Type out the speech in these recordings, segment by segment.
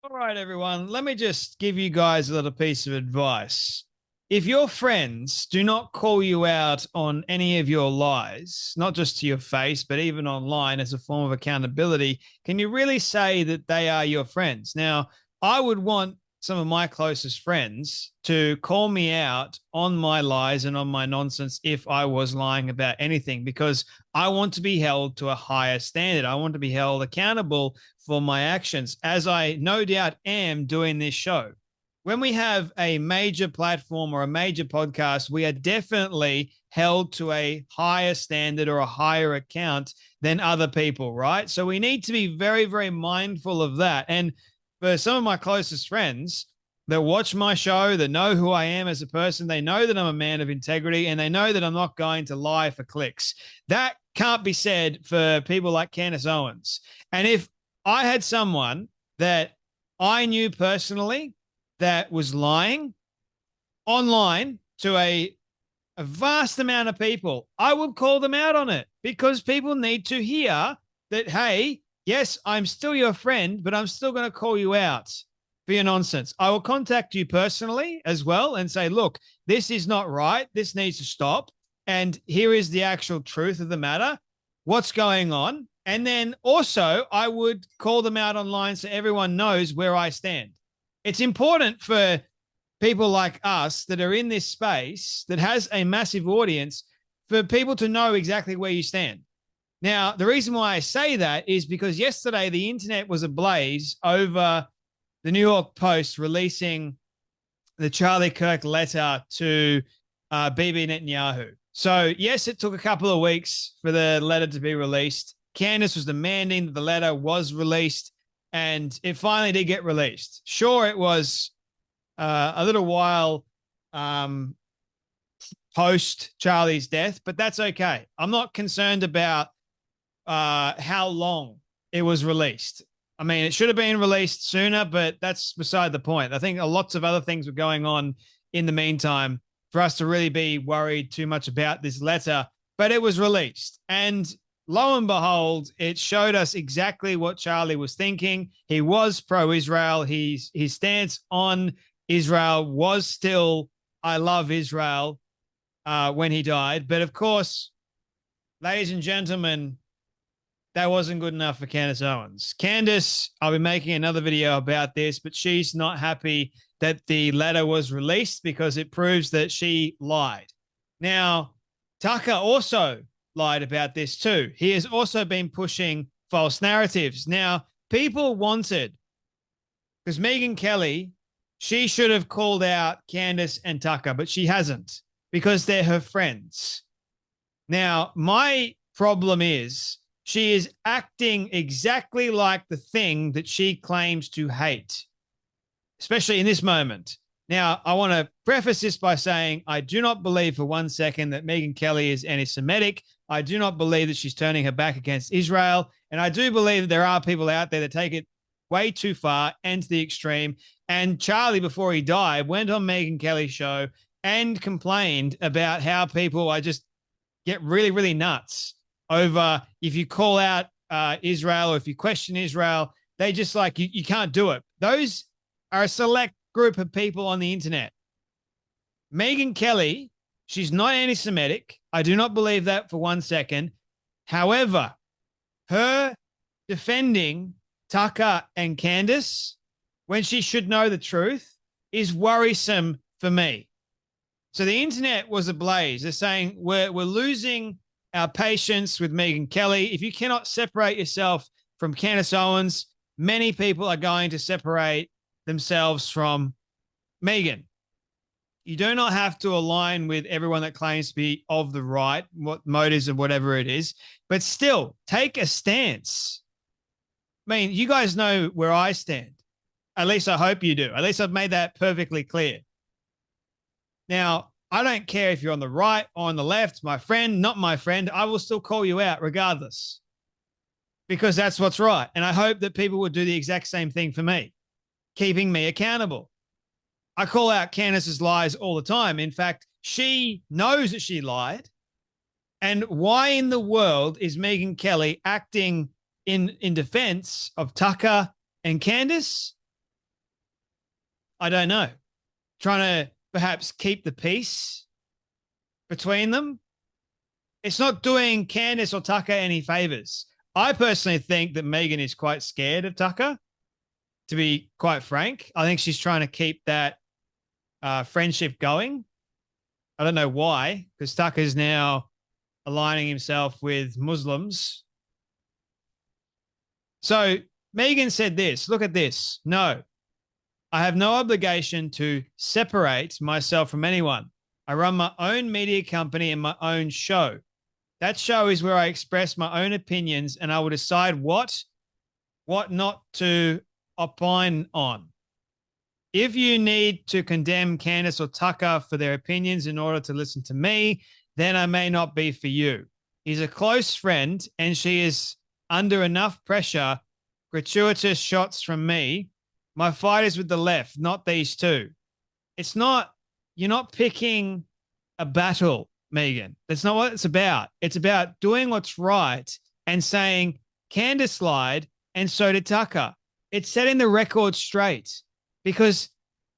All right, everyone. Let me just give you guys a little piece of advice. If your friends do not call you out on any of your lies, not just to your face, but even online as a form of accountability, can you really say that they are your friends? Now, I would want some of my closest friends to call me out on my lies and on my nonsense if I was lying about anything, because I want to be held to a higher standard. I want to be held accountable for my actions, as I no doubt am doing this show. When we have a major platform or a major podcast, we are definitely held to a higher standard or a higher account than other people, right? So we need to be very, very mindful of that. And for some of my closest friends that watch my show, that know who I am as a person, they know that I'm a man of integrity, and they know that I'm not going to lie for clicks. That can't be said for people like Candace Owens. And if I had someone that I knew personally that was lying online to a vast amount of people, I would call them out on it, because people need to hear that, hey, yes, I'm still your friend, but I'm still going to call you out for your nonsense. I will contact you personally as well and say, look, this is not right. This needs to stop. And here is the actual truth of the matter. What's going on? And then also, I would call them out online so everyone knows where I stand. It's important for people like us that are in this space that has a massive audience for people to know exactly where you stand. Now, the reason why I say that is because yesterday the internet was ablaze over the New York Post releasing the Charlie Kirk letter to Bibi Netanyahu. So, yes, it took a couple of weeks for the letter to be released. Candace was demanding that the letter was released, and it finally did get released. Sure, it was a little while post Charlie's death, but that's okay. I'm not concerned about how long it was released. I mean, it should have been released sooner, but that's beside the point. I think lots of other things were going on in the meantime for us to really be worried too much about this letter, but it was released. And lo and behold, it showed us exactly what Charlie was thinking. He was pro-Israel. His stance on Israel was still, I love Israel, when he died. But of course, ladies and gentlemen, that wasn't good enough for Candace Owens. Candace, I'll be making another video about this, but she's not happy that the letter was released because it proves that she lied. Now, Tucker also lied about this too. He has also been pushing false narratives. Now, people wanted, because Megyn Kelly, she should have called out Candace and Tucker, but she hasn't, because they're her friends. Now, my problem is she is acting exactly like the thing that she claims to hate, especially in this moment. Now, I want to preface this by saying I do not believe for one second that Megyn Kelly is anti-Semitic. I do not believe that she's turning her back against Israel. And I do believe that there are people out there that take it way too far and to the extreme. And Charlie, before he died, went on Megyn Kelly's show and complained about how people are just get really, really nuts over if you call out Israel or if you question Israel, they just like, you can't do it. Those are a select group of people on the internet. Megyn Kelly, she's not anti-Semitic. I do not believe that for one second. However, her defending Tucker and Candace when she should know the truth is worrisome for me. So the internet was ablaze. They're saying we're losing our patience with Megyn Kelly. If you cannot separate yourself from Candace Owens, many people are going to separate themselves from Megyn. You do not have to align with everyone that claims to be of the right, what motives or whatever it is, but still take a stance. I mean, you guys know where I stand. At least I hope you do. At least I've made that perfectly clear. Now, I don't care if you're on the right or on the left, my friend, not my friend, I will still call you out regardless, because that's what's right. And I hope that people would do the exact same thing for me, keeping me accountable. I call out Candace's lies all the time. In fact, she knows that she lied. And why in the world is Megyn Kelly acting in defense of Tucker and Candace? I don't know. Trying to perhaps keep the peace between them. It's not doing Candace or Tucker any favors. I personally think that Megyn is quite scared of Tucker, to be quite frank. I think she's trying to keep that friendship going. I don't know why, because Tucker's now aligning himself with Muslims. So Megyn said this. Look at this. No, I have no obligation to separate myself from anyone. I run my own media company and my own show. That show is where I express my own opinions and I will decide what not to opine on. If you need to condemn Candace or Tucker for their opinions in order to listen to me, then I may not be for you. He's a close friend and she is under enough pressure, gratuitous shots from me. My fight is with the left, not these two. It's not, you're not picking a battle, Megyn. That's not what it's about. It's about doing what's right and saying Candace lied and so did Tucker. It's setting the record straight because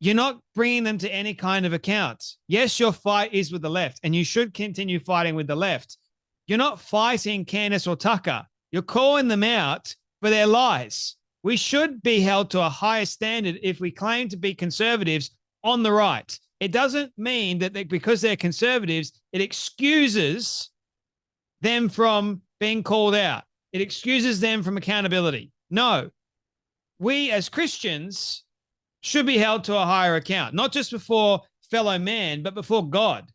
you're not bringing them to any kind of account. Yes, your fight is with the left and you should continue fighting with the left. You're not fighting Candace or Tucker. You're calling them out for their lies. We should be held to a higher standard if we claim to be conservatives on the right. It doesn't mean that because they're conservatives, it excuses them from being called out. It excuses them from accountability. No, we as Christians should be held to a higher account, not just before fellow man, but before God.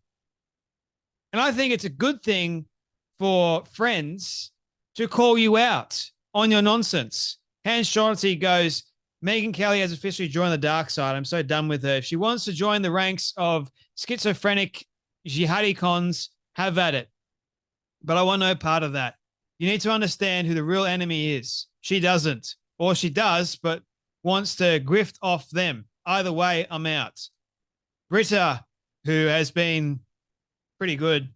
And I think it's a good thing for friends to call you out on your nonsense. Hans Shaughnessy goes, Megyn Kelly has officially joined the dark side. I'm so done with her. If she wants to join the ranks of schizophrenic jihadi cons, have at it. But I want no part of that. You need to understand who the real enemy is. She doesn't. Or she does, but wants to grift off them. Either way, I'm out. Britta, who has been pretty good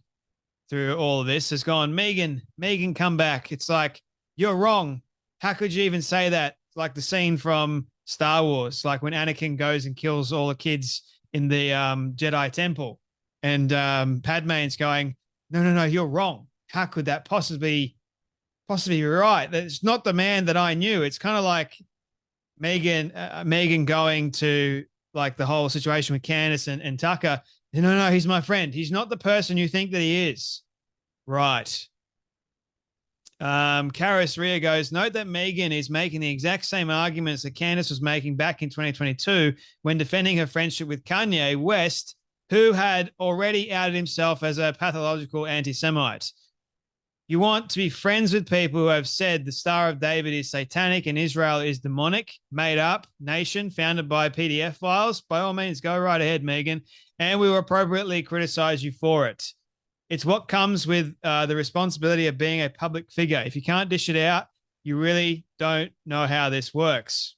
through all of this, has gone, Megyn, come back. It's like, you're wrong. How could you even say that? Like the scene from Star Wars, like when Anakin goes and kills all the kids in the Jedi temple. And Padme's going, no, you're wrong. How could that possibly be right? That's not the man that I knew. It's kind of like Megyn going to like the whole situation with Candace and Tucker. No, he's my friend. He's not the person you think that he is. Right. Karis Ria goes, note that Megyn is making the exact same arguments that Candace was making back in 2022 when defending her friendship with Kanye West, who had already outed himself as a pathological anti-Semite. You want to be friends with people who have said the Star of David is satanic and Israel is demonic, made up, nation founded by PDF files. By all means, go right ahead, Megyn, and we will appropriately criticize you for it. It's what comes with the responsibility of being a public figure. If you can't dish it out, you really don't know how this works.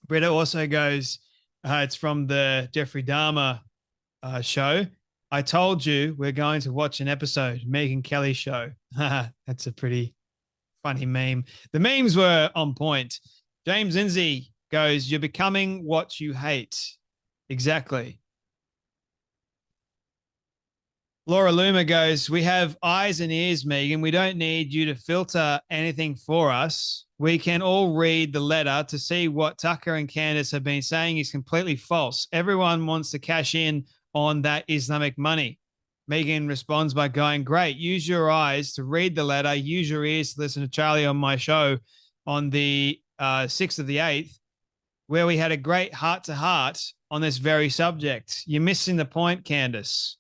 Britta also goes, it's from the Jeffrey Dahmer show. I told you we're going to watch an episode, Megyn Kelly show. That's a pretty funny meme. The memes were on point. James Lindsay goes, you're becoming what you hate. Exactly. Laura Luma goes, we have eyes and ears, Megyn. We don't need you to filter anything for us. We can all read the letter to see what Tucker and Candace have been saying is completely false. Everyone wants to cash in on that Islamic money. Megyn responds by going, great, use your eyes to read the letter, use your ears to listen to Charlie on my show on the 6th of the 8th, where we had a great heart-to-heart on this very subject. You're missing the point, Candace.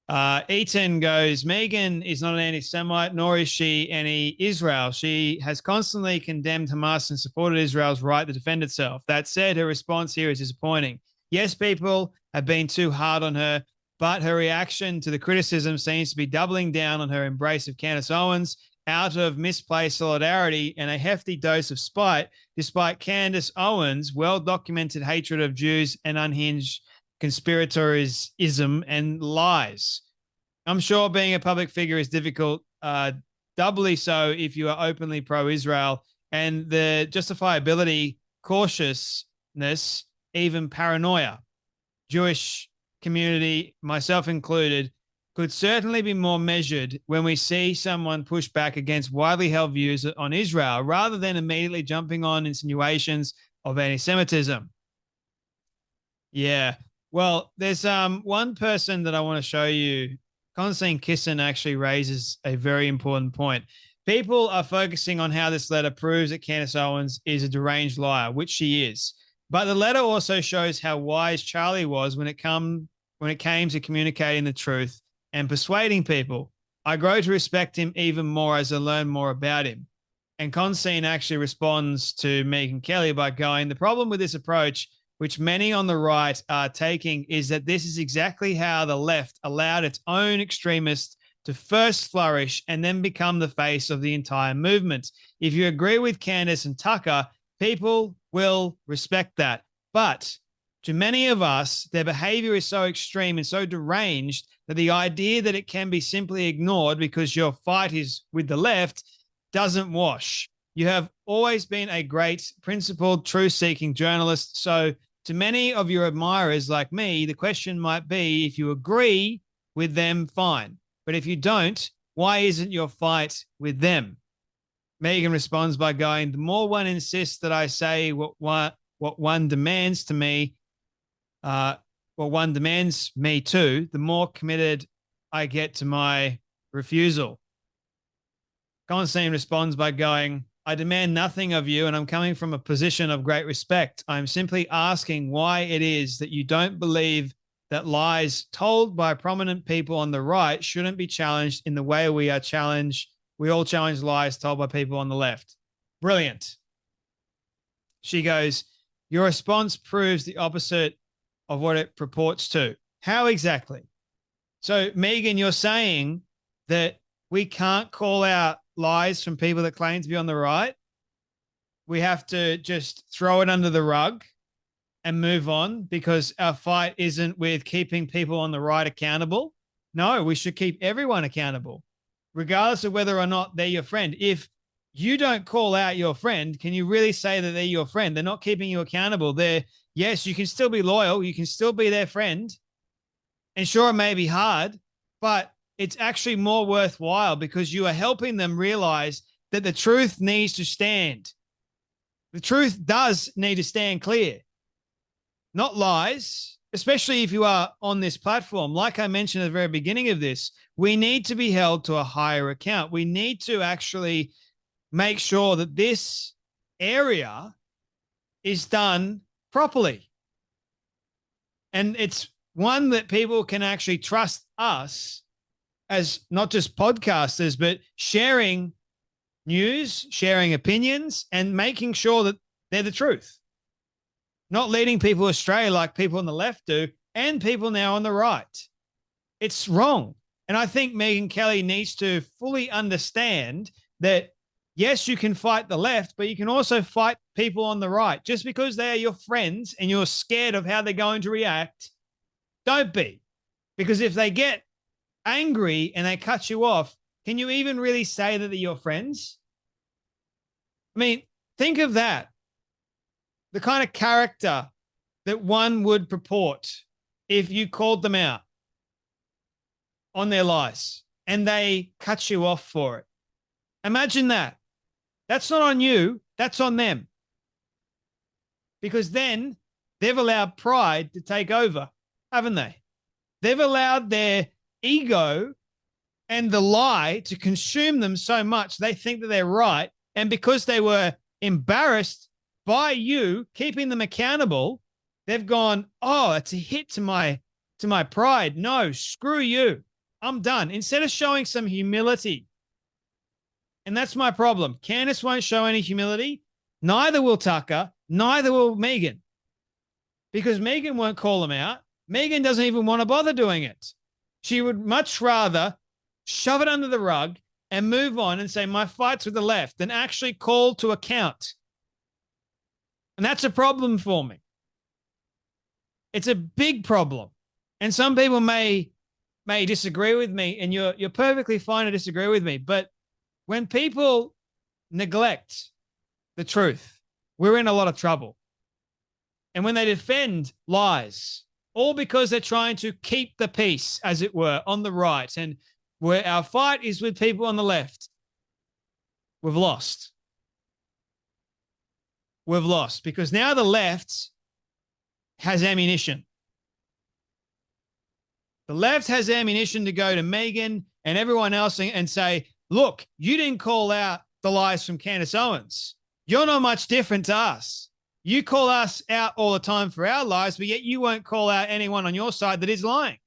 Eaton goes, Megyn is not an anti-Semite, nor is she any Israel. She has constantly condemned Hamas and supported Israel's right to defend itself. That said, her response here is disappointing. Yes, people have been too hard on her, but her reaction to the criticism seems to be doubling down on her embrace of Candace Owens out of misplaced solidarity and a hefty dose of spite, despite Candace Owens' well-documented hatred of Jews and unhinged conspiratorialism and lies. I'm sure being a public figure is difficult, doubly so if you are openly pro-Israel, and the justifiability cautious even paranoia. Jewish community, myself included, could certainly be more measured when we see someone push back against widely held views on Israel rather than immediately jumping on insinuations of anti-Semitism. Yeah. Well, there's one person that I want to show you. Constantine Kissen actually raises a very important point. People are focusing on how this letter proves that Candace Owens is a deranged liar, which she is. But the letter also shows how wise Charlie was when it came to communicating the truth and persuading people. I grow to respect him even more as I learn more about him. And Constantine actually responds to Megyn Kelly by going, the problem with this approach, which many on the right are taking, is that this is exactly how the left allowed its own extremists to first flourish and then become the face of the entire movement. If you agree with Candace and Tucker, people will respect that. But to many of us, their behavior is so extreme and so deranged that the idea that it can be simply ignored because your fight is with the left doesn't wash. You have always been a great, principled, truth-seeking journalist. So to many of your admirers like me, the question might be, if you agree with them, fine. But if you don't, why isn't your fight with them? Megyn responds by going, the more one insists that I say what one demands to me, what one demands me to, the more committed I get to my refusal. Constantine responds by going, I demand nothing of you, and I'm coming from a position of great respect. I'm simply asking why it is that you don't believe that lies told by prominent people on the right shouldn't be challenged in the way we all challenge lies told by people on the left. Brilliant. She goes, your response proves the opposite of what it purports to. How exactly? So, Megyn, you're saying that we can't call out lies from people that claim to be on the right. We have to just throw it under the rug and move on because our fight isn't with keeping people on the right accountable. No, we should keep everyone accountable, regardless of whether or not they're your friend. If you don't call out your friend, can you really say that they're your friend? They're not keeping you accountable. Yes, you can still be loyal. You can still be their friend. And sure, it may be hard, but it's actually more worthwhile because you are helping them realize that the truth needs to stand. The truth does need to stand clear, not lies, especially if you are on this platform. Like I mentioned at the very beginning of this, we need to be held to a higher account. We need to actually make sure that this area is done properly. And it's one that people can actually trust us as not just podcasters, but sharing news, sharing opinions, and making sure that they're the truth. Not leading people astray like people on the left do and people now on the right. It's wrong. And I think Megyn Kelly needs to fully understand that, yes, you can fight the left, but you can also fight people on the right. Just because they are your friends and you're scared of how they're going to react, don't be. Because if they get angry and they cut you off, can you even really say that they're your friends? I mean, think of that. The kind of character that one would purport if you called them out on their lies and they cut you off for it. Imagine that. That's not on you. That's on them. Because then they've allowed pride to take over, haven't they? They've allowed their ego and the lie to consume them so much they think that they're right. And because they were embarrassed by you keeping them accountable, they've gone, oh, it's a hit to my pride. No, screw you. I'm done. Instead of showing some humility. And that's my problem. Candace won't show any humility. Neither will Tucker. Neither will Megyn. Because Megyn won't call them out. Megyn doesn't even want to bother doing it. She would much rather shove it under the rug and move on and say, my fight's with the left, than actually call to account. And that's a problem for me. It's a big problem. And some people may disagree with me, and you're perfectly fine to disagree with me. But when people neglect the truth, we're in a lot of trouble. And when they defend lies, all because they're trying to keep the peace, as it were, on the right, and where our fight is with people on the left, we've lost. We've lost because now the left has ammunition. The left has ammunition to go to Megyn and everyone else and say, look, you didn't call out the lies from Candace Owens. You're not much different to us. You call us out all the time for our lies, but yet you won't call out anyone on your side that is lying.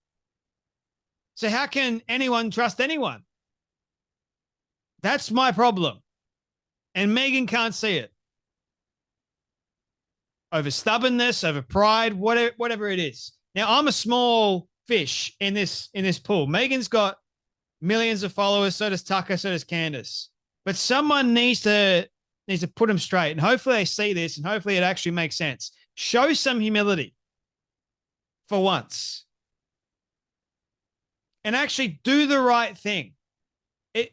So how can anyone trust anyone? That's my problem. And Megyn can't see it. Over stubbornness, over pride, whatever it is. Now, I'm a small fish in this pool. Megyn's got millions of followers, so does Tucker, so does Candace. But someone needs to put them straight. And hopefully they see this and hopefully it actually makes sense. Show some humility for once. And actually do the right thing.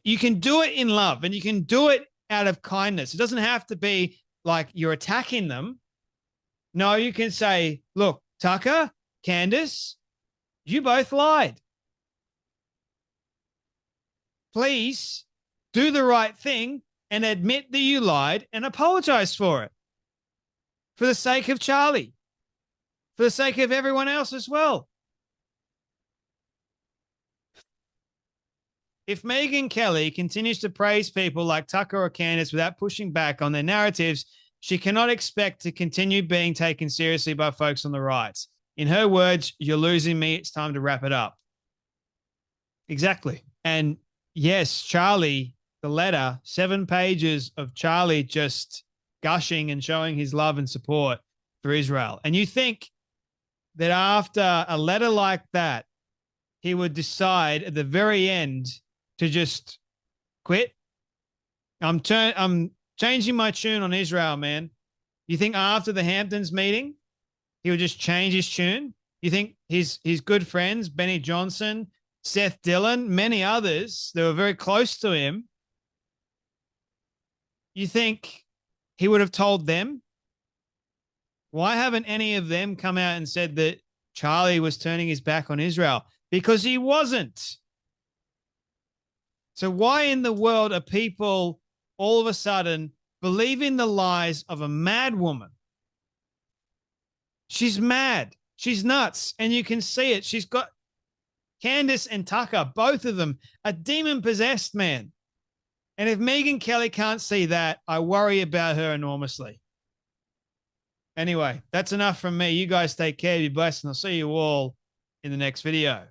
You can do it in love and you can do it out of kindness. It doesn't have to be like you're attacking them. No, you can say, look, Tucker, Candace, you both lied. Please do the right thing and admit that you lied and apologize for it. For the sake of Charlie. For the sake of everyone else as well. If Megyn Kelly continues to praise people like Tucker or Candace without pushing back on their narratives, she cannot expect to continue being taken seriously by folks on the right. In her words, you're losing me. It's time to wrap it up. Exactly. And yes, Charlie, the letter, 7 pages of Charlie just gushing and showing his love and support for Israel. And you think that after a letter like that, he would decide at the very end to just quit? I'm changing my tune on Israel, man. You think after the Hamptons meeting, he would just change his tune? You think his good friends, Benny Johnson, Seth Dillon, many others that were very close to him, you think he would have told them? Why haven't any of them come out and said that Charlie was turning his back on Israel? Because he wasn't. So why in the world are people all of a sudden believing the lies of a mad woman? She's mad. She's nuts. And you can see it. She's got Candace and Tucker, both of them, are demon-possessed, man. And if Megyn Kelly can't see that, I worry about her enormously. Anyway, that's enough from me. You guys take care. Be blessed. And I'll see you all in the next video.